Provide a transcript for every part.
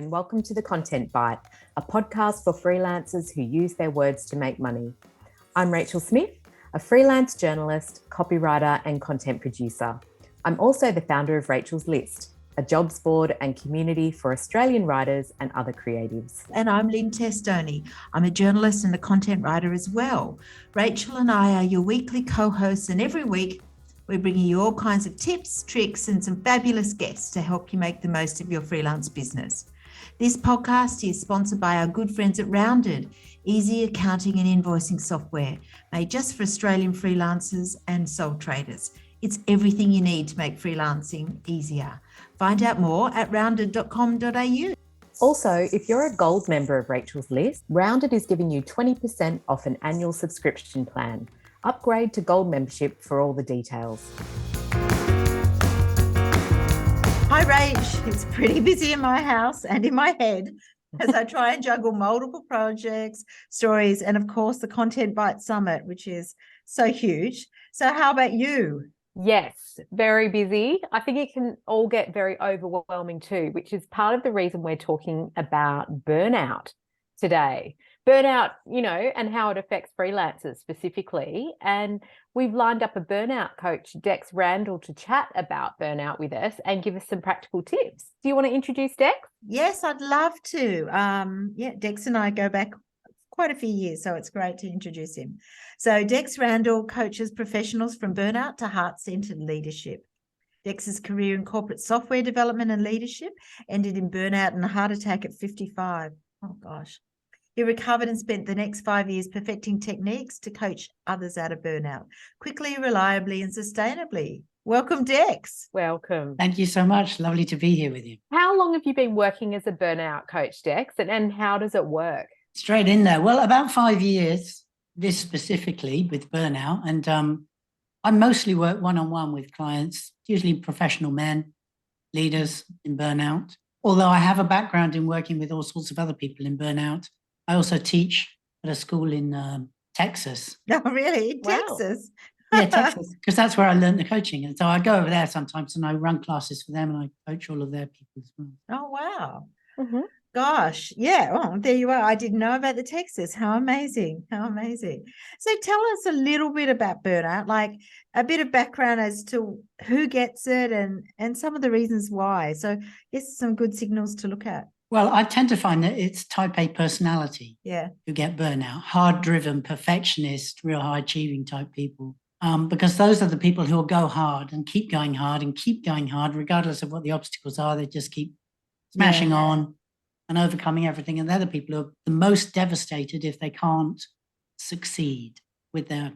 and welcome to The Content Bite, a podcast for freelancers who use their words to make money. I'm Rachel Smith, a freelance journalist, copywriter, and content producer. I'm also the founder of Rachel's List, a jobs board and community for Australian writers and other creatives. And I'm Lynne Testoni. I'm a journalist and a content writer as well. Rachel and I are your weekly co-hosts, and every week we're bringing you all kinds of tips, tricks, and some fabulous guests to help you make the most of your freelance business. This podcast is sponsored by our good friends at Rounded, easy accounting and invoicing software made just for Australian freelancers and sole traders. It's everything you need to make freelancing easier. Find out more at rounded.com.au. Also, if you're a gold member of Rachel's List, Rounded is giving you 20% off an annual subscription plan. Upgrade to gold membership for all the details. Hi, Rach. It's pretty busy in my house and in my head as I try and juggle multiple projects, stories, and of course the Content Bite Summit, which is so huge. So how about you? Yes, very busy. I think it can all get very overwhelming too, which is part of the reason we're talking about burnout today. Burnout, and how it affects freelancers specifically. And we've lined up a burnout coach, Dex Randall, to chat about burnout with us and give us some practical tips. Do you want to introduce Dex? Yes, I'd love to. Dex and I go back quite a few years, so it's great to introduce him. So Dex Randall coaches professionals from burnout to heart-centered leadership. Dex's career in corporate software development and leadership ended in burnout and a heart attack at 55. Oh, gosh. He recovered and spent the next 5 years perfecting techniques to coach others out of burnout, quickly, reliably, and sustainably. Welcome, Dex. Welcome. Thank you so much. Lovely to be here with you. How long have you been working as a burnout coach, Dex, and how does it work? Straight in there. Well, about 5 years, this specifically with burnout. And I mostly work one-on-one with clients, usually professional men, leaders in burnout. Although I have a background in working with all sorts of other people in burnout. I also teach at a school in Texas. Oh, really? Wow. Texas? Yeah, Texas, because that's where I learned the coaching. And so I go over there sometimes and I run classes for them and I coach all of their people as well. Oh, wow. Mm-hmm. Gosh, yeah. Oh, there you are. I didn't know about the Texas. How amazing. How amazing. So tell us a little bit about burnout, like a bit of background as to who gets it and some of the reasons why. So yes, some good signals to look at. Well, I tend to find that it's type A personality who get burnout, hard-driven, perfectionist, real high-achieving type people. Because those are the people who will go hard and keep going hard regardless of what the obstacles are. They just keep smashing on and overcoming everything. And they're the people who are the most devastated if they can't succeed with their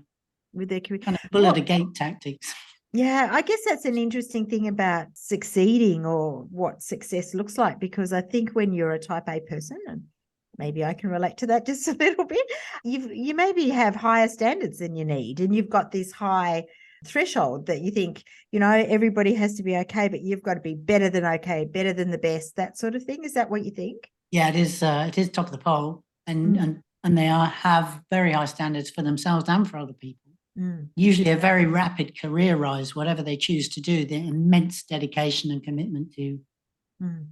career. kind of bull at a gate tactics. Yeah, I guess that's an interesting thing about succeeding or what success looks like, because I think when you're a type A person, and maybe I can relate to that just a little bit, you maybe have higher standards than you need, and you've got this high threshold that you think, everybody has to be okay, but you've got to be better than okay, better than the best, that sort of thing. Is that what you think? Yeah, it is. It is top of the pole, and they have very high standards for themselves and for other people. Usually a very rapid career rise, whatever they choose to do, the immense dedication and commitment to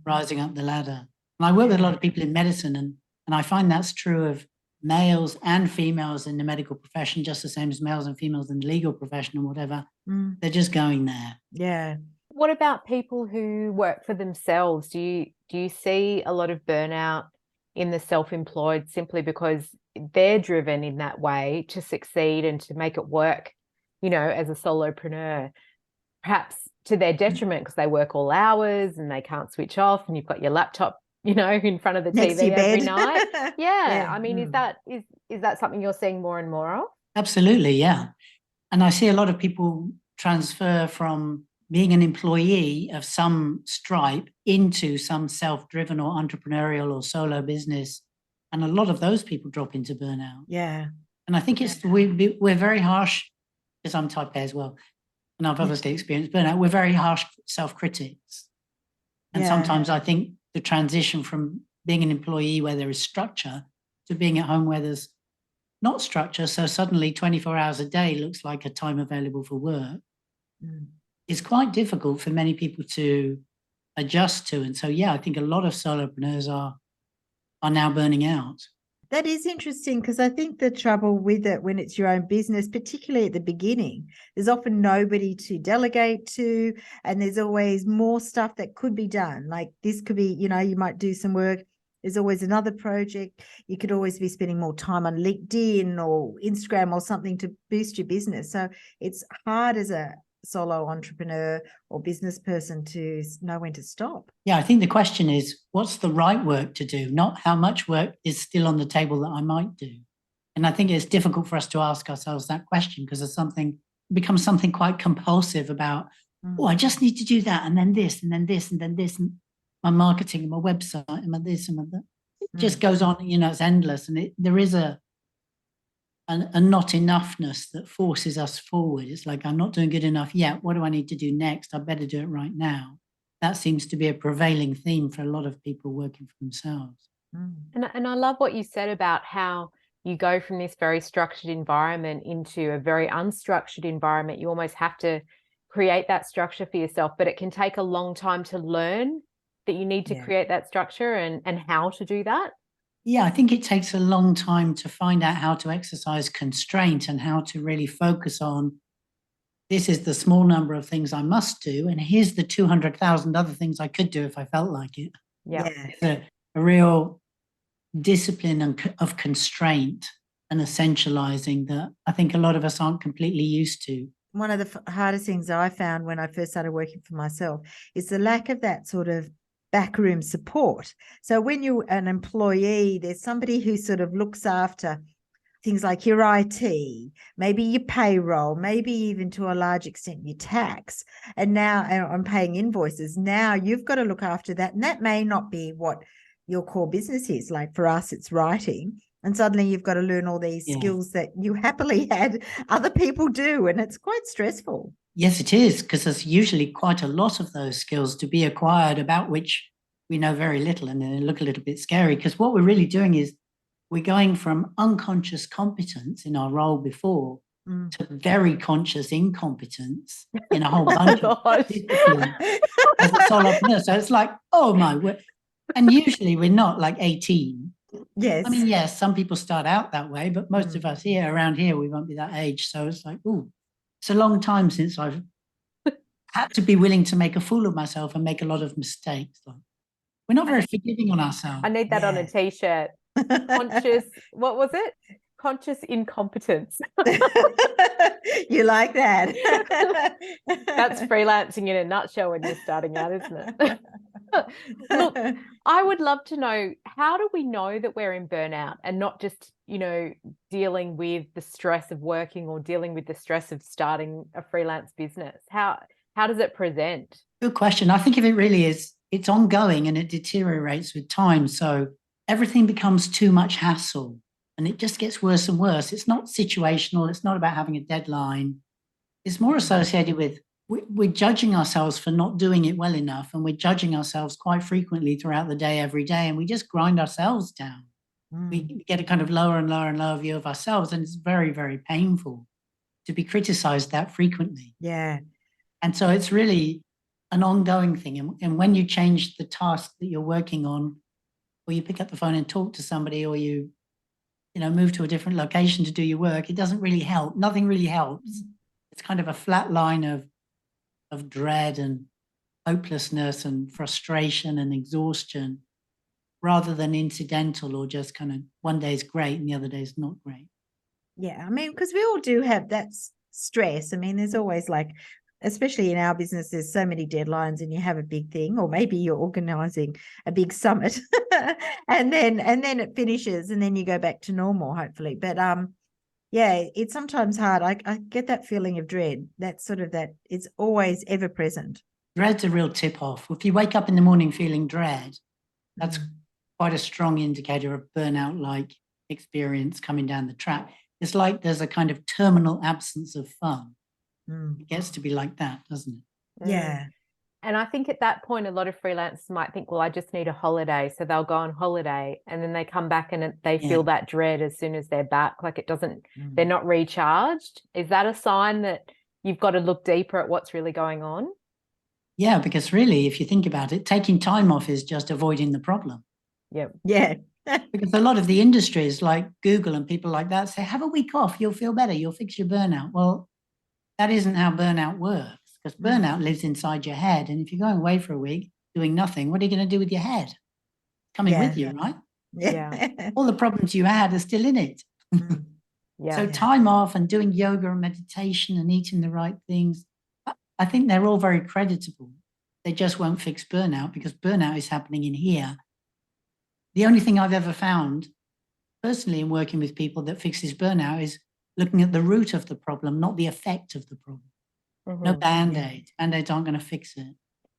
rising up the ladder. And I work with a lot of people in medicine, and I find that's true of males and females in the medical profession, just the same as males and females in the legal profession or whatever. They're just going there. Yeah. What about people who work for themselves? Do you see a lot of burnout in the self-employed simply because they're driven in that way to succeed and to make it work, as a solopreneur, perhaps to their detriment because they work all hours and they can't switch off, and you've got your laptop, in front of the TV every night. Yeah. I mean, is that something you're seeing more and more of? Absolutely, yeah. And I see a lot of people transfer from being an employee of some stripe into some self-driven or entrepreneurial or solo business. And a lot of those people drop into burnout. Yeah. And I think we're very harsh, because I'm type A as well, and I've obviously experienced burnout. We're very harsh self-critics. And sometimes I think the transition from being an employee where there is structure to being at home where there's not structure, so suddenly 24 hours a day looks like a time available for work, is quite difficult for many people to adjust to. And so, yeah, I think a lot of solopreneurs are now burning out. That is interesting, because I think the trouble with it when it's your own business, particularly at the beginning, there's often nobody to delegate to, and there's always more stuff that could be done. Like this could be, you might do some work. There's always another project. You could always be spending more time on LinkedIn or Instagram or something to boost your business. So it's hard as a solo entrepreneur or business person to know when to stop. Yeah, I think the question is, what's the right work to do, not how much work is still on the table that I might do. And I think it's difficult for us to ask ourselves that question, because it becomes something quite compulsive about, oh, I just need to do that, and then this, and then this, and then this, and my marketing, and my website, and my this, and my that. It just goes on, it's endless. And there is a not enoughness that forces us forward. It's like, I'm not doing good enough yet. What do I need to do next? I better do it right now. That seems to be a prevailing theme for a lot of people working for themselves. And I love what you said about how you go from this very structured environment into a very unstructured environment. You almost have to create that structure for yourself, but it can take a long time to learn that you need to create that structure and how to do that. Yeah, I think it takes a long time to find out how to exercise constraint and how to really focus on, this is the small number of things I must do, and here's the 200,000 other things I could do if I felt like it. Yeah. It's a real discipline of constraint and essentializing that I think a lot of us aren't completely used to. One of the hardest things I found when I first started working for myself is the lack of that sort of backroom support. So when you're an employee, there's somebody who sort of looks after things like your IT, maybe your payroll, maybe even to a large extent your tax. And now I'm paying invoices. Now you've got to look after that. And that may not be what your core business is. Like for us, it's writing. And suddenly you've got to learn all these skills that you happily had other people do. And it's quite stressful. Yes, it is, because there's usually quite a lot of those skills to be acquired about which we know very little, and they look a little bit scary, because what we're really doing is we're going from unconscious competence in our role before to very conscious incompetence in a whole bunch of disciplines as a solopreneur. So it's like, oh my word. And usually we're not like 18. Yes. I mean, yes, some people start out that way, but most of us around here, we won't be that age. So it's like, oh, it's a long time since I've had to be willing to make a fool of myself and make a lot of mistakes. Like, we're not very forgiving on ourselves. I need that on a t-shirt. Conscious, what was it? Conscious incompetence. You like that? That's freelancing in a nutshell when you're starting out, isn't it? Look, I would love to know, how do we know that we're in burnout and not just, dealing with the stress of working or dealing with the stress of starting a freelance business? How does it present? Good question. I think if it really is, it's ongoing and it deteriorates with time. So everything becomes too much hassle and it just gets worse and worse. It's not situational. It's not about having a deadline. It's more associated with, we're judging ourselves for not doing it well enough, and we're judging ourselves quite frequently throughout the day, every day, and we just grind ourselves down. We get a kind of lower and lower and lower view of ourselves, and it's very, very painful to be criticized that frequently. Yeah. And so it's really an ongoing thing. And when you change the task that you're working on, or you pick up the phone and talk to somebody, or you move to a different location to do your work, it doesn't really help. Nothing really helps. It's kind of a flat line of dread and hopelessness and frustration and exhaustion, rather than incidental or just kind of one day is great and the other day is not great. Yeah, I mean, because we all do have that stress. I mean, there's always especially in our business, there's so many deadlines, and you have a big thing, or maybe you're organizing a big summit and then it finishes and then you go back to normal, hopefully. But yeah, it's sometimes hard. I get that feeling of dread. That's sort of that it's always ever present. Dread's a real tip off. If you wake up in the morning feeling dread, that's quite a strong indicator of burnout-like experience coming down the track. It's like there's a kind of terminal absence of fun. It gets to be like that, doesn't it? Yeah. And I think at that point, a lot of freelancers might think, well, I just need a holiday. So they'll go on holiday and then they come back and they feel that dread as soon as they're back. Like it doesn't, they're not recharged. Is that a sign that you've got to look deeper at what's really going on? Yeah, because really, if you think about it, taking time off is just avoiding the problem. Yep. Yeah. Because a lot of the industries like Google and people like that say, have a week off, you'll feel better, you'll fix your burnout. Well, that isn't how burnout works, because burnout lives inside your head. And if you're going away for a week doing nothing, what are you going to do with your head? Coming with you, right? Yeah. All the problems you had are still in it. Yeah. So time off and doing yoga and meditation and eating the right things, I think they're all very creditable. They just won't fix burnout, because burnout is happening in here. The only thing I've ever found personally in working with people that fixes burnout is looking at the root of the problem, not the effect of the problem. No Band-Aid. Band-Aids aren't going to fix it.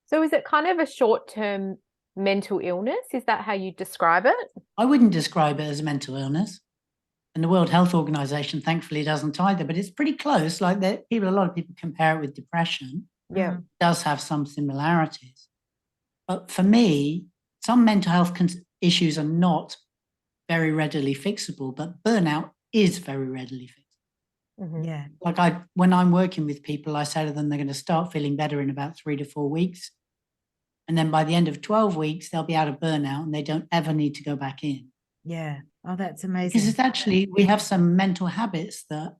So is it kind of a short-term mental illness? Is that how you describe it? I wouldn't describe it as a mental illness. And the World Health Organization, thankfully, doesn't either, but it's pretty close. Like a lot of people compare it with depression. Yeah. It does have some similarities. But for me, some mental health issues are not very readily fixable, but burnout is very readily fixable. Yeah. Like when I'm working with people, I say to them, they're going to start feeling better in about 3 to 4 weeks. And then by the end of 12 weeks, they'll be out of burnout and they don't ever need to go back in. Yeah. Oh, that's amazing. Because it's actually, we have some mental habits that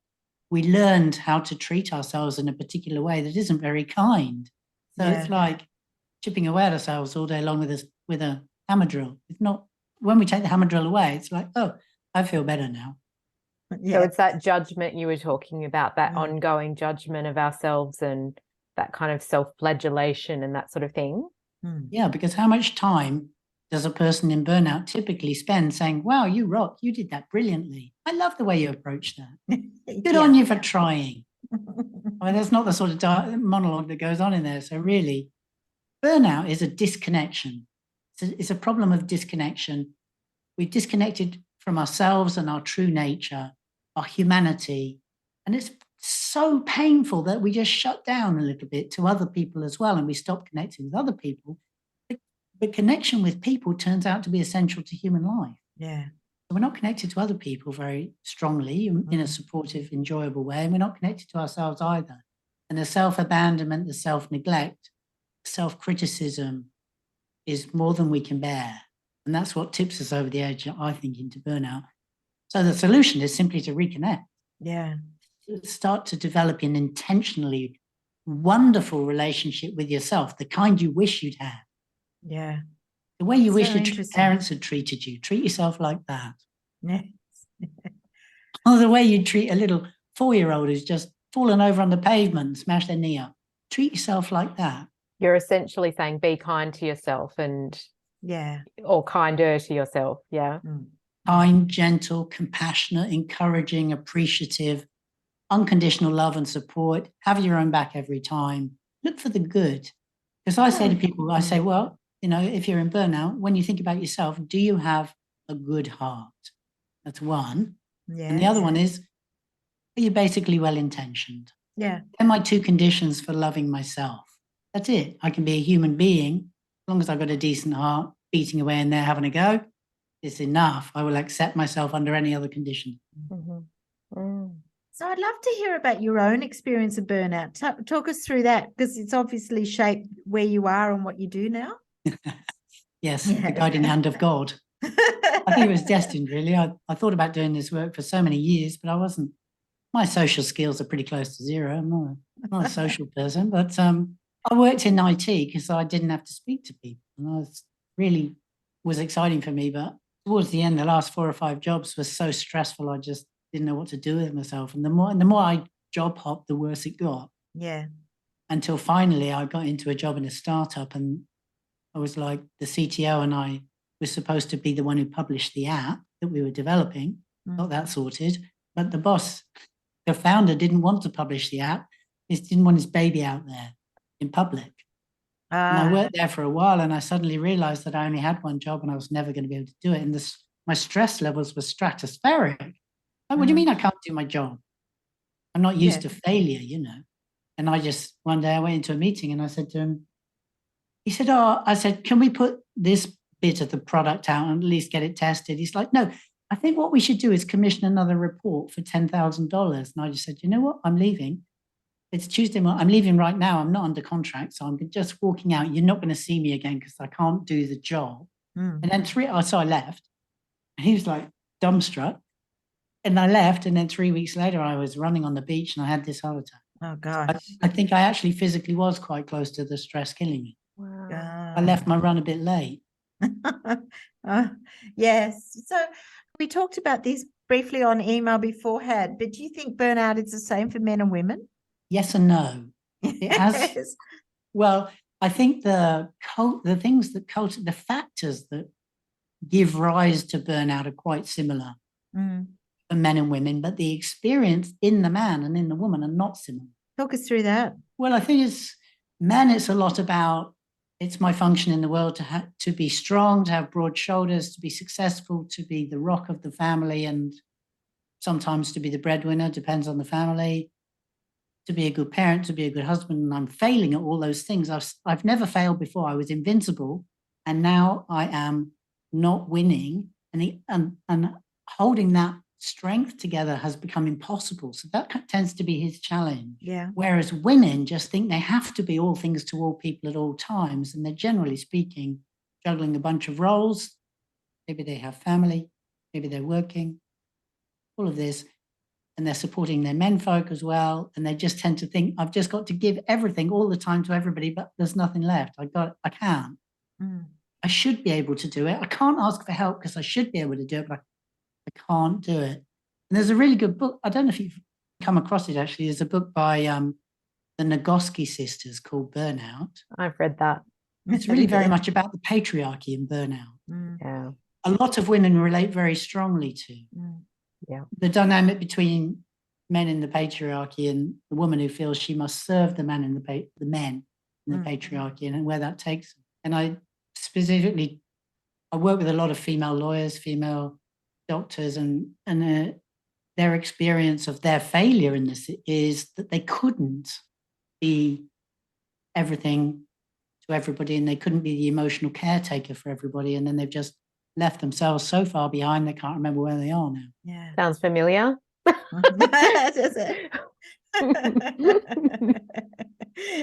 we learned how to treat ourselves in a particular way that isn't very kind. So it's like chipping away at ourselves all day long with a hammer drill. It's not, when we take the hammer drill away, it's like, oh, I feel better now. So it's that judgment you were talking about, that ongoing judgment of ourselves and that kind of self-flagellation and that sort of thing. Yeah, because how much time does a person in burnout typically spend saying, wow, you rock, you did that brilliantly. I love the way you approached that. Good on you for trying. I mean, that's not the sort of monologue that goes on in there. So really, burnout is a disconnection. It's a problem of disconnection. We've disconnected from ourselves and our true nature, our humanity. And it's so painful that we just shut down a little bit to other people as well. And we stop connecting with other people. But connection with people turns out to be essential to human life. Yeah. We're not connected to other people very strongly in a supportive, enjoyable way. And we're not connected to ourselves either. And the self-abandonment, the self-neglect, self-criticism is more than we can bear. And that's what tips us over the edge, I think, into burnout. So the solution is simply to reconnect. Yeah. Start to develop an intentionally wonderful relationship with yourself, the kind you wish you'd had. Yeah. The way you wish So your parents had treated you. Treat yourself like that. Yes. Or the way you treat a little 4-year-old who's just fallen over on the pavement and smashed their knee up. Treat yourself like that. You're essentially saying be kind to yourself or kinder to yourself. Yeah. Kind, gentle, compassionate, encouraging, appreciative, unconditional love and support. Have your own back every time. Look for the good. Because I say to people, well, if you're in burnout, when you think about yourself, do you have a good heart? That's one. Yeah. And the other one is, are you basically well-intentioned? Yeah. They're my 2 conditions for loving myself. That's it. I can be a human being, as long as I've got a decent heart, beating away in there, having a go. It's enough. I will accept myself under any other condition. So I'd love to hear about your own experience of burnout. Talk us through that, because it's obviously shaped where you are and what you do now. Yes, the guiding hand of God. I think it was destined, really. I thought about doing this work for so many years, but I wasn't. My social skills are pretty close to zero. I'm not a social person, but I worked in IT because I didn't have to speak to people. And really was exciting for me. But towards the end, the last 4 or 5 jobs were so stressful, I just didn't know what to do with myself. And the more I job hopped, the worse it got. Yeah. Until finally I got into a job in a startup, and I was like, the CTO and I were supposed to be the one who published the app that we were developing. Got that sorted. But the founder didn't want to publish the app. He didn't want his baby out there in public. And I worked there for a while, and I suddenly realized that I only had one job and I was never going to be able to do it. And my stress levels were stratospheric. Like, what do you mean I can't do my job? I'm not used to failure, And one day I went into a meeting and I said to him, he said, I said, can we put this bit of the product out and at least get it tested? He's like, no, I think what we should do is commission another report for $10,000. And I just said, you know what? I'm leaving. It's Tuesday morning. I'm leaving right now. I'm not under contract, so I'm just walking out. You're not going to see me again because I can't do the job. And then so I left. And he was like dumbstruck. And I left. And then 3 weeks later, I was running on the beach and I had this heart attack. Oh, gosh. I think I actually physically was quite close to the stress killing me. Wow. I left my run a bit late. Yes. So we talked about this briefly on email beforehand, but do you think burnout is the same for men and women? Yes and no. It has. Yes. Well, I think the factors that give rise to burnout are quite similar for men and women, but the experience in the man and in the woman are not similar. Talk us through that. Well, I think it's a lot about, it's my function in the world to be strong, to have broad shoulders, to be successful, to be the rock of the family, and sometimes to be the breadwinner, depends on the family, to be a good parent, to be a good husband. And I'm failing at all those things. I've never failed before. I was invincible, and now I am not winning. And holding that strength together has become impossible. So that tends to be his challenge. Yeah. Whereas women just think they have to be all things to all people at all times. And they're generally speaking, juggling a bunch of roles. Maybe they have family, maybe they're working, all of this. And they're supporting their menfolk as well. And they just tend to think, I've just got to give everything all the time to everybody, but there's nothing left. I can't. I should be able to do it. I can't ask for help because I should be able to do it, but I can't do it. And there's a really good book. I don't know if you've come across it, actually. There's a book by the Nagoski sisters called Burnout. I've read that. It's really very much about the patriarchy and burnout. Yeah. A lot of women relate very strongly to the dynamic between men in the patriarchy and the woman who feels she must serve the men in the patriarchy, and where that takes them. And I work with a lot of female lawyers, female doctors, and their experience of their failure in this is that they couldn't be everything to everybody, and they couldn't be the emotional caretaker for everybody, and then they've just left themselves so far behind they can't remember where they are now. Yeah. Sounds familiar.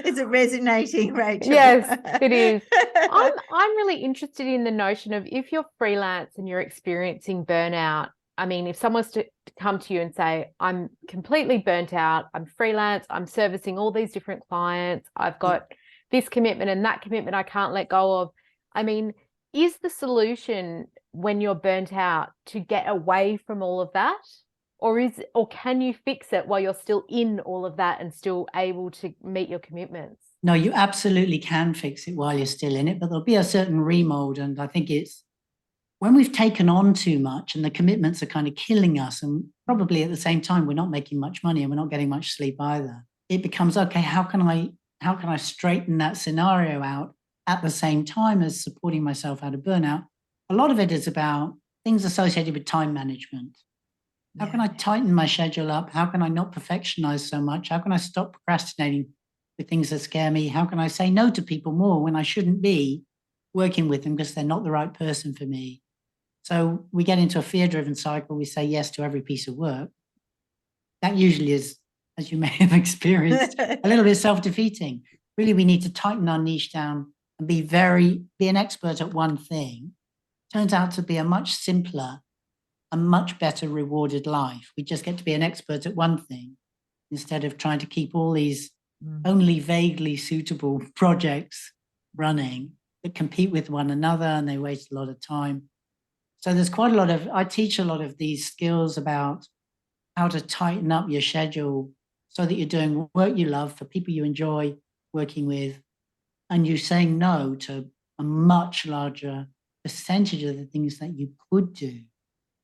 Is it resonating, Rachel? Yes, it is. I'm really interested in the notion of, if you're freelance and you're experiencing burnout, I mean, if someone's to come to you and say, I'm completely burnt out, I'm freelance, I'm servicing all these different clients, I've got this commitment and that commitment I can't let go of. I mean, is the solution when you're burnt out to get away from all of that? Or can you fix it while you're still in all of that and still able to meet your commitments? No, you absolutely can fix it while you're still in it, but there'll be a certain remold. And I think it's when we've taken on too much and the commitments are kind of killing us, and probably at the same time, we're not making much money and we're not getting much sleep either. It becomes, okay, how can I straighten that scenario out at the same time as supporting myself out of burnout? A lot of it is about things associated with time management. How can I tighten my schedule up? How can I not perfectionize so much? How can I stop procrastinating with things that scare me? How can I say no to people more when I shouldn't be working with them because they're not the right person for me? So we get into a fear-driven cycle. We say yes to every piece of work. That usually is, as you may have experienced, a little bit self-defeating. Really, we need to tighten our niche down and be an expert at one thing. Turns out to be a much simpler, a much better rewarded life. We just get to be an expert at one thing instead of trying to keep all these only vaguely suitable projects running that compete with one another, and they waste a lot of time. So there's quite a lot I teach a lot of these skills about how to tighten up your schedule so that you're doing work you love for people you enjoy working with, and you're saying no to a much larger percentage of the things that you could do.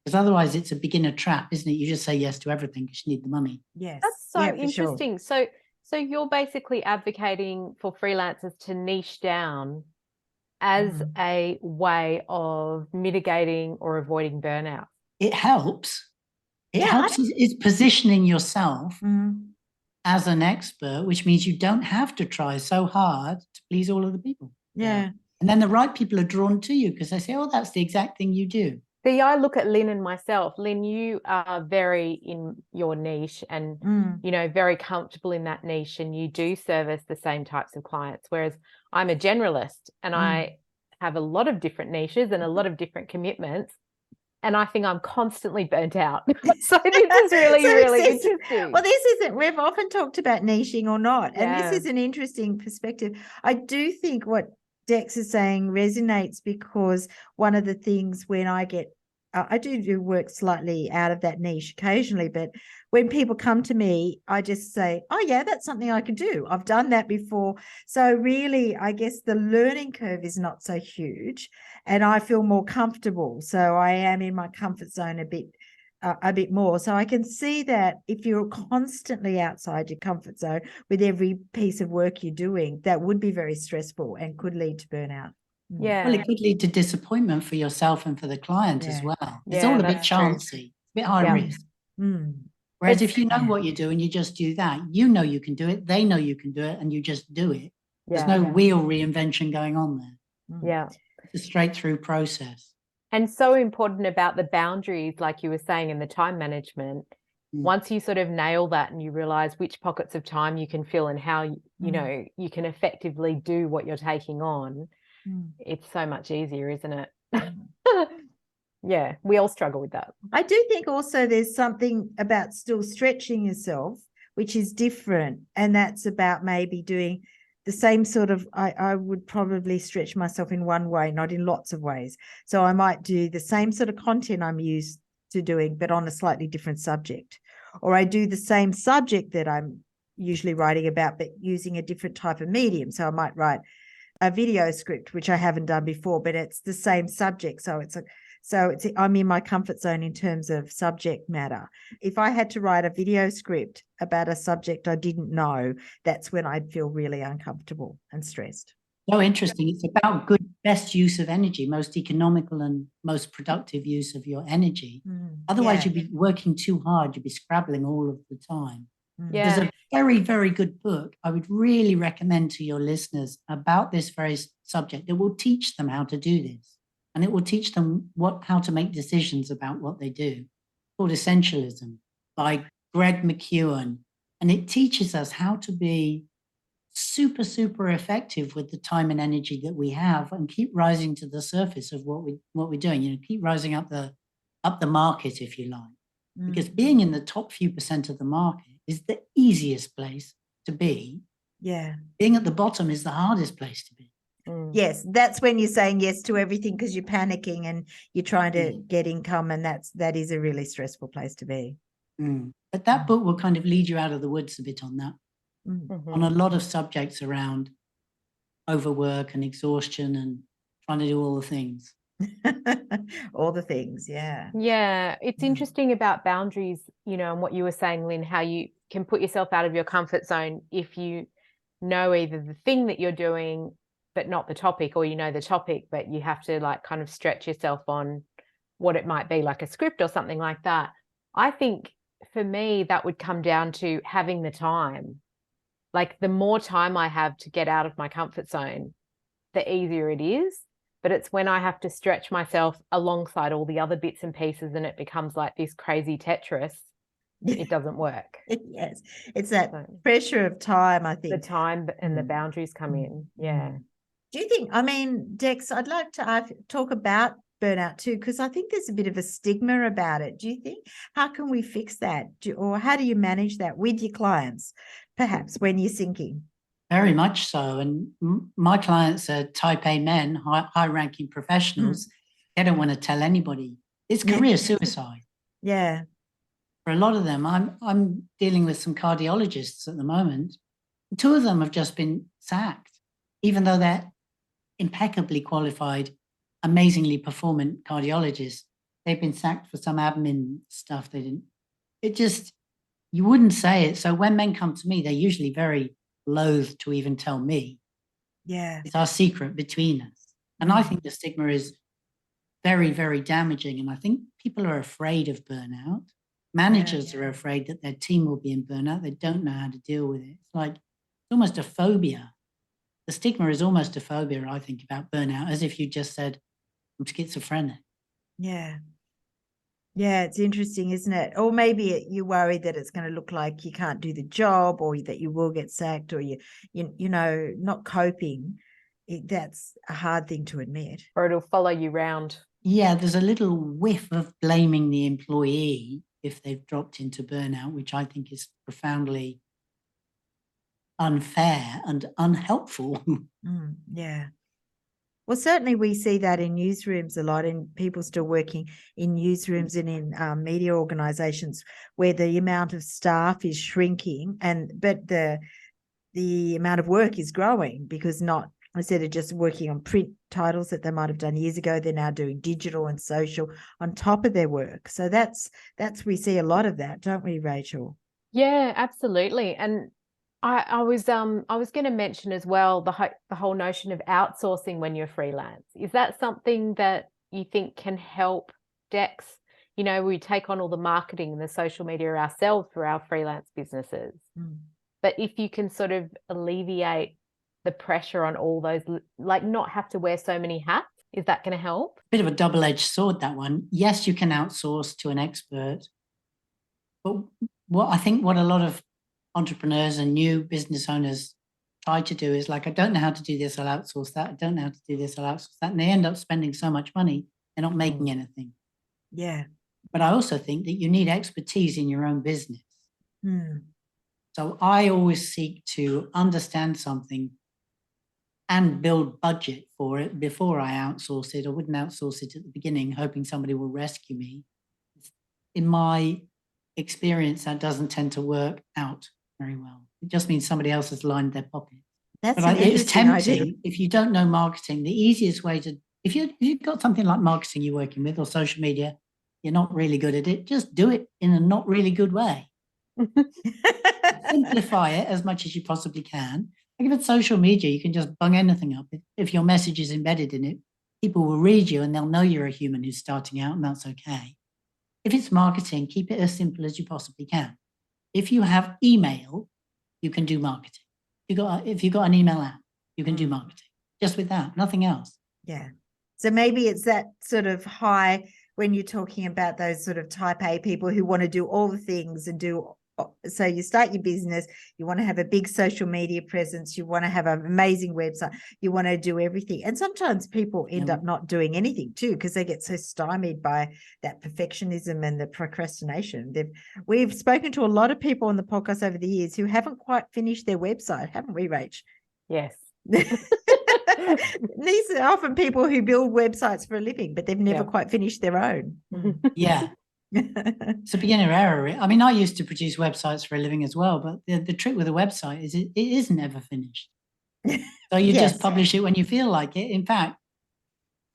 Because otherwise it's a beginner trap, isn't it? You just say yes to everything because you need the money. Yes. That's so for interesting. sure. So you're basically advocating for freelancers to niche down as a way of mitigating or avoiding burnout. It helps. It helps is positioning yourself as an expert, which means you don't have to try so hard to please all of the people. Yeah. And then the right people are drawn to you because they say, oh, that's the exact thing you do. See, I look at Lynne and myself. Lynne, you are very in your niche and, you know, very comfortable in that niche, and you do service the same types of clients. Whereas I'm a generalist and I have a lot of different niches and a lot of different commitments. And I think I'm constantly burnt out. So this is really, So really interesting. Well, this isn't, we've often talked about niching or not. And Yeah. this is an interesting perspective. I do think what Dex is saying resonates, because one of the things when I get, I do work slightly out of that niche occasionally, but when people come to me, I just say, oh yeah, that's something I can do. I've done that before. So really, I guess the learning curve is not so huge and I feel more comfortable. So I am in my comfort zone a bit more. So I can see that if you're constantly outside your comfort zone with every piece of work you're doing, that would be very stressful and could lead to burnout. Yeah. Well, it could lead to disappointment for yourself and for the client as well. It's all a bit chancey, a bit high risk. Whereas if you know what you do and you just do that, you know you can do it, they know you can do it, and you just do it. There's no wheel reinvention going on there. Yeah. It's a straight through process. And so important about the boundaries, like you were saying, in the time management. Once you sort of nail that and you realize which pockets of time you can fill and how, you know, you can effectively do what you're taking on, it's so much easier, isn't it? Yeah, we all struggle with that. I do think also there's something about still stretching yourself, which is different. And that's about maybe doing the same sort of, I would probably stretch myself in one way, not in lots of ways. So I might do the same sort of content I'm used to doing, but on a slightly different subject. Or I do the same subject that I'm usually writing about, but using a different type of medium. So I might write a video script, which I haven't done before, but it's the same subject. So I'm in my comfort zone in terms of subject matter. If I had to write a video script about a subject I didn't know, that's when I'd feel really uncomfortable and stressed. So interesting. It's about best use of energy, most economical and most productive use of your energy. Otherwise, you'd be working too hard. You'd be scrabbling all of the time. There's a very, very good book I would really recommend to your listeners about this very subject that will teach them how to do this. And it will teach them how to make decisions about what they do. It's called Essentialism by Greg McKeown. And it teaches us how to be super, super effective with the time and energy that we have and keep rising to the surface of what we're doing. You know, keep rising up the market, if you like. Because being in the top few percent of the market is the easiest place to be. Yeah. Being at the bottom is the hardest place to be. Yes, that's when you're saying yes to everything because you're panicking and you're trying to get income, and that is a really stressful place to be. But that book will kind of lead you out of the woods a bit on that, on a lot of subjects around overwork and exhaustion and trying to do all the things. All the things, yeah. Yeah, it's interesting about boundaries, you know, and what you were saying, Lynne, how you can put yourself out of your comfort zone if you know either the thing that you're doing but not the topic, or you know the topic but you have to like kind of stretch yourself on what it might be, like a script or something like that. I think for me that would come down to having the time. Like the more time I have to get out of my comfort zone, the easier it is. But it's when I have to stretch myself alongside all the other bits and pieces and it becomes like this crazy Tetris, it doesn't work. Yes, it's that pressure of time, I think. The time and the boundaries come in, Do you think, I mean, Dex, I'd like to talk about burnout too, because I think there's a bit of a stigma about it. Do you think, how can we fix that? Or how do you manage that with your clients, perhaps when you're sinking? Very much so. And my clients are type A men, high-ranking professionals. They don't want to tell anybody. It's career suicide. Yeah. For a lot of them, I'm dealing with some cardiologists at the moment. 2 of them have just been sacked, even though they're impeccably qualified, amazingly performant cardiologists. They've been sacked for some admin stuff they didn't. It just, you wouldn't say it. So when men come to me, they're usually very loath to even tell me. Yeah. It's our secret between us. And I think the stigma is very, very damaging. And I think people are afraid of burnout. Managers are afraid that their team will be in burnout. They don't know how to deal with it. It's like, it's almost a phobia. The stigma is almost a phobia, I think, about burnout, as if you just said, I'm schizophrenic. Yeah. Yeah, it's interesting, isn't it? Or maybe you're worried that it's going to look like you can't do the job, or that you will get sacked, or you know, not coping. That's a hard thing to admit. Or it'll follow you round. Yeah, there's a little whiff of blaming the employee if they've dropped into burnout, which I think is profoundly unfair and unhelpful. Yeah. Well, certainly we see that in newsrooms a lot, and people still working in newsrooms and in media organisations where the amount of staff is shrinking, but the amount of work is growing, because instead of just working on print titles that they might have done years ago, they're now doing digital and social on top of their work. So that's we see a lot of that, don't we, Rachel? Yeah, absolutely. And I was going to mention as well the whole notion of outsourcing when you're freelance. Is that something that you think can help Dex? You know, we take on all the marketing and the social media ourselves for our freelance businesses. But if you can sort of alleviate the pressure on all those, like not have to wear so many hats, is that going to help? Bit of a double-edged sword, that one. Yes, you can outsource to an expert. But what a lot of entrepreneurs and new business owners try to do is like, I don't know how to do this, I'll outsource that. I don't know how to do this, I'll outsource that. And they end up spending so much money, they're not making anything. Yeah. But I also think that you need expertise in your own business. So I always seek to understand something and build budget for it before I outsource it. I wouldn't outsource it at the beginning, hoping somebody will rescue me. In my experience, that doesn't tend to work out very well. It just means somebody else has lined their pocket. That's it's tempting. If you don't know marketing, the easiest way to, if you've got something like marketing you're working with or social media, you're not really good at it, just do it in a not really good way. Simplify it as much as you possibly can. Like if it's social media, you can just bung anything up. If your message is embedded in it, people will read you and they'll know you're a human who's starting out, and that's okay. If it's marketing, keep it as simple as you possibly can. If you have email, you can do marketing. If you've got an email app, you can do marketing. Just with that, nothing else. Yeah. So maybe it's that sort of high when you're talking about those sort of type A people who want to do all the things and so you start your business, you want to have a big social media presence, you want to have an amazing website, you want to do everything. And sometimes people end up not doing anything too, because they get so stymied by that perfectionism and the procrastination. We've spoken to a lot of people on the podcast over the years who haven't quite finished their website, haven't we, Rach? Yes. These are often people who build websites for a living, but they've never quite finished their own. Yeah. It's a beginner error. I mean, I used to produce websites for a living as well, but the trick with a website is it isn't ever finished. So you just publish it when you feel like it. In fact,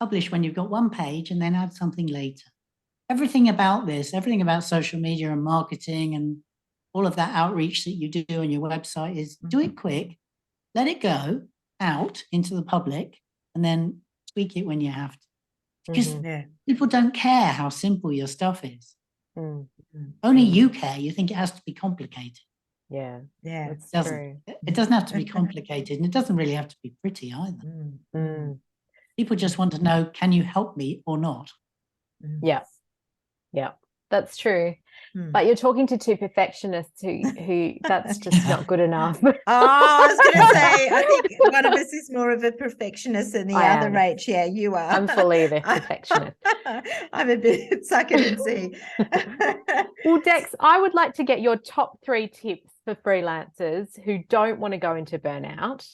publish when you've got one page and then add something later. Everything about social media and marketing and all of that outreach that you do on your website is do it quick, let it go out into the public, and then tweak it when you have to. Because people don't care how simple your stuff is. Only you care. You think it has to be complicated. Yeah. It doesn't. It doesn't have to be complicated, and it doesn't really have to be pretty either. People just want to know, can you help me or not? Yeah, that's true. But you're talking to two perfectionists who that's just not good enough. I was going to say, I think one of us is more of a perfectionist than the other, Rach. Yeah, you are. I'm fully the perfectionist. I'm a bit suck it and see. Well, Dex, I would like to get your top 3 tips for freelancers who don't want to go into burnout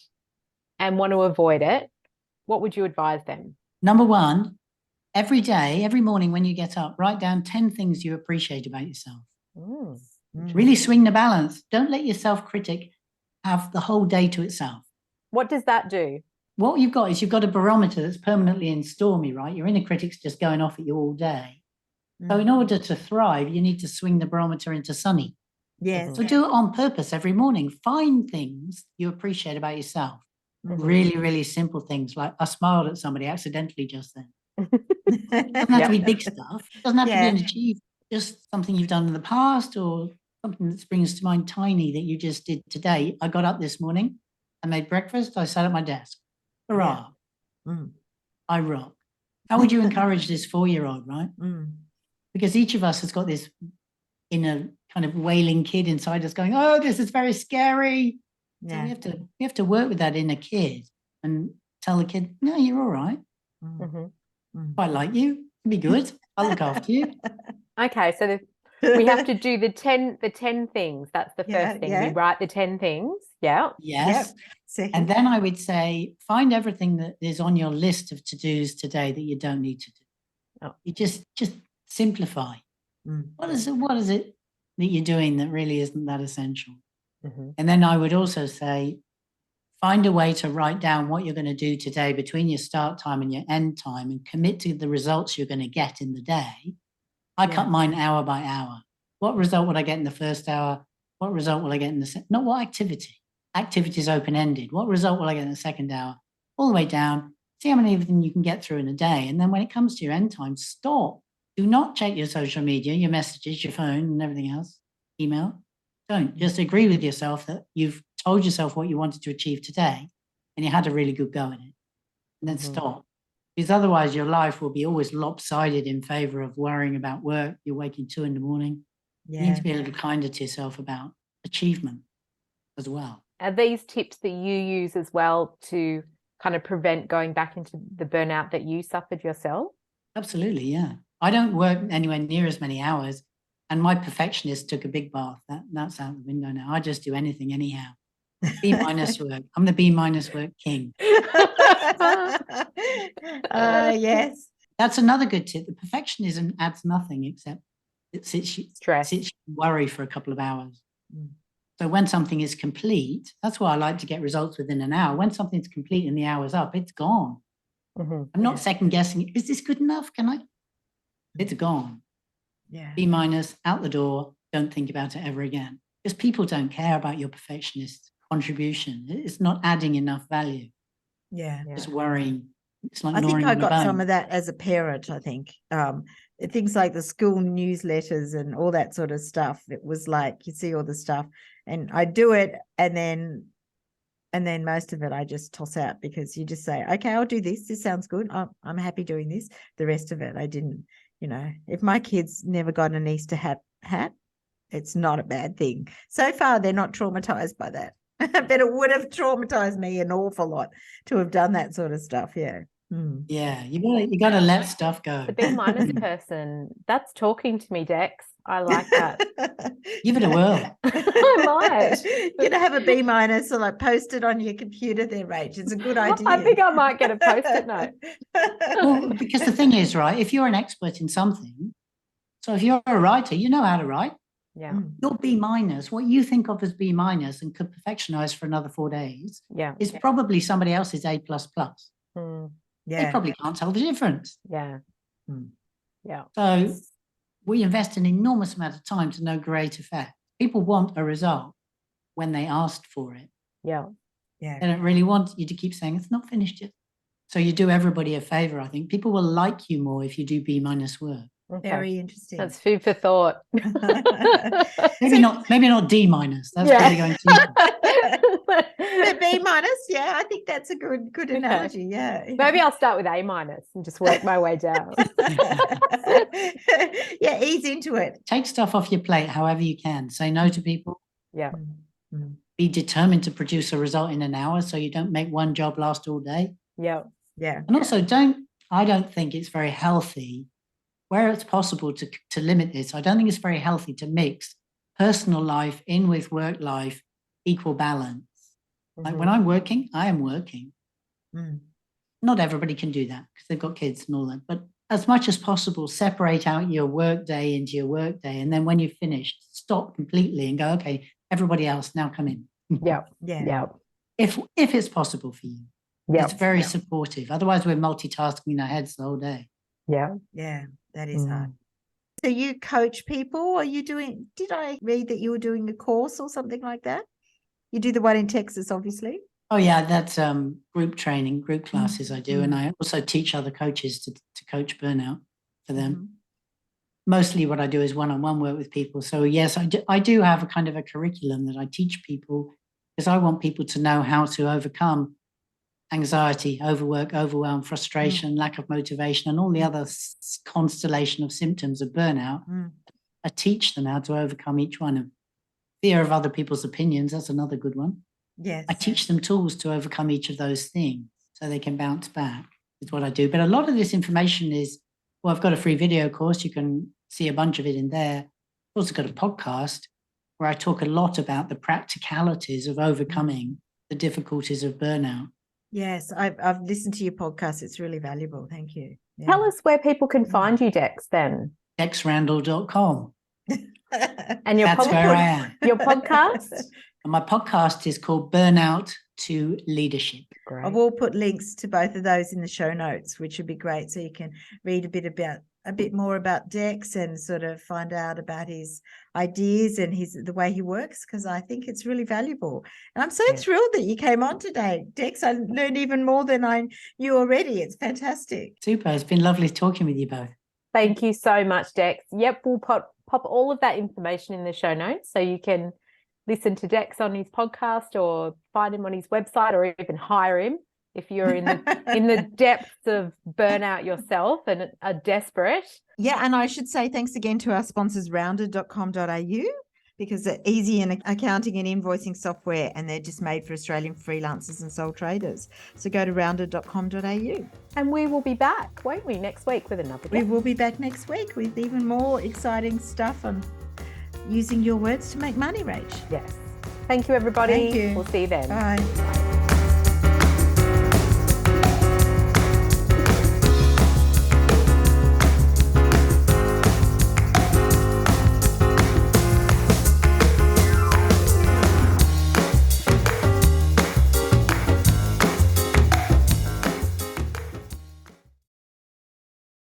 and want to avoid it. What would you advise them? Number 1, every day, every morning when you get up, write down 10 things you appreciate about yourself. Really swing the balance. Don't let your self-critic have the whole day to itself. What does that do? What you've got is you've got a barometer that's permanently in stormy, right? Your inner critic's just going off at you all day. So in order to thrive, you need to swing the barometer into sunny. Yes. So do it on purpose every morning. Find things you appreciate about yourself. Really, really simple things like I smiled at somebody accidentally just then. It doesn't have to be big stuff. It doesn't have to be an achievement. Just something you've done in the past or something that springs to mind tiny that you just did today. I got up this morning, I made breakfast, I sat at my desk. Hurrah. I rock. How would you encourage this 4-year-old, right? because each of us has got this inner kind of wailing kid inside us going, oh, this is very scary. So we have to work with that inner kid and tell the kid, no, you're all right. I like you. It'll be good. I'll look after you. Okay, so we have to do the 10 things. That's the first thing. We write the 10 things. Yeah. Yes. Yep. And then I would say, find everything that is on your list of to-dos today that you don't need to do. Oh. You just simplify. What is it that you're doing that really isn't that essential? And then I would also say, find a way to write down what you're going to do today between your start time and your end time, and commit to the results you're going to get in the day. I cut mine hour by hour. What result would I get in the first hour? What result will I get in the second? Not what activity. Activity is open-ended. What result will I get in the second hour? All the way down. See how many of them you can get through in a day. And then when it comes to your end time, stop. Do not check your social media, your messages, your phone, and everything else. Email. Don't. Just agree with yourself that you've told yourself what you wanted to achieve today and you had a really good go at it. And then stop. Because otherwise your life will be always lopsided in favor of worrying about work. You're waking 2 a.m. You need to be a little kinder to yourself about achievement as well. Are these tips that you use as well to kind of prevent going back into the burnout that you suffered yourself? Absolutely, yeah. I don't work anywhere near as many hours, and my perfectionist took a big bath. That's out the window now. I just do anything anyhow. B- work. I'm the B- work king. Yes. That's another good tip. The perfectionism adds nothing except it sits you worry for a couple of hours. So when something is complete, that's why I like to get results within an hour. When something's complete and the hour's up, it's gone. I'm not second guessing. Is this good enough? Can I? It's gone. B- out the door. Don't think about it ever again. Because people don't care about your perfectionist contribution. It's not adding enough value. Just worrying. It's like I think I got bone. some of that as a parent. I think things like the school newsletters and all that sort of stuff. It was like you see all the stuff, and I do it, and then most of it I just toss out, because you just say, okay, I'll do this. This sounds good. I'm happy doing this. The rest of it I didn't. If my kids never got an Easter hat, it's not a bad thing. So far, they're not traumatized by that. But it would have traumatized me an awful lot to have done that sort of stuff. Yeah. Yeah, you gotta let stuff go. The B- person, that's talking to me, Dex. I like that. Give it a whirl. I might. You're gonna have a B- or like post it on your computer there, Rach. It's a good idea. I think I might get a post-it note. Well, because the thing is, right, if you're an expert in something, so if you're a writer, you know how to write. Yeah. Your B-, what you think of as B- and could perfectionize for another 4 days, is probably somebody else's A++. They probably can't tell the difference. Yeah. So we invest an enormous amount of time to no great effect. People want a result when they asked for it. Yeah. They don't really want you to keep saying it's not finished yet. So you do everybody a favor. I think people will like you more if you do B- work. Okay. Very interesting. That's food for thought. maybe not D-. That's probably going too far. But B-, I think that's a good analogy. Yeah. Maybe I'll start with A- and just work my way down. Ease into it. Take stuff off your plate however you can. Say no to people. Yeah. Be determined to produce a result in an hour, so you don't make one job last all day. Yeah. And also I don't think it's very healthy, where it's possible to limit this. I don't think it's very healthy to mix personal life in with work life, equal balance. Like when I'm working, I am working. Not everybody can do that because they've got kids and all that. But as much as possible, separate out your work day into your work day. And then when you've finished, stop completely and go, okay, everybody else now come in. Yeah. If it's possible for you. It's very supportive. Otherwise, we're multitasking in our heads the whole day. Yeah, that is hard. So you coach people? Did I read that you were doing a course or something like that? You do the one in Texas, obviously. Oh yeah, that's group training, group classes I do. And I also teach other coaches to coach burnout for them. Mostly what I do is one-on-one work with people. So yes, I do have a kind of a curriculum that I teach people, because I want people to know how to overcome anxiety, overwork, overwhelm, frustration, lack of motivation, and all the other constellation of symptoms of burnout. I teach them how to overcome each one. Of fear of other people's opinions, that's another good one. Yes. I teach them tools to overcome each of those things so they can bounce back, is what I do. But a lot of this information is, well, I've got a free video course. You can see a bunch of it in there. I've also got a podcast where I talk a lot about the practicalities of overcoming the difficulties of burnout. Yes, I've listened to your podcast. It's really valuable. Thank you. Yeah. Tell us where people can find you, Dex, then. DexRandall.com. And your That's where I am. Your podcast? And my podcast is called Burnout to Leadership. Great. I will put links to both of those in the show notes, which would be great. So you can read a bit more about Dex and sort of find out about his ideas and the way he works, because I think it's really valuable. And I'm so thrilled that you came on today, Dex. I learned even more than I knew already. It's fantastic. Super. It's been lovely talking with you both. Thank you so much, Dex. Yep, we'll pop all of that information in the show notes so you can listen to Dex on his podcast or find him on his website or even hire him if you're in the depths of burnout yourself and are desperate. Yeah, and I should say thanks again to our sponsors, rounded.com.au, because they're easy in accounting and invoicing software, and they're just made for Australian freelancers and sole traders. So go to rounded.com.au. And we will be back, won't we, next week with another guest? We will be back next week with even more exciting stuff on using your words to make money, Rach. Yes. Thank you, everybody. Thank you. We'll see you then. Bye.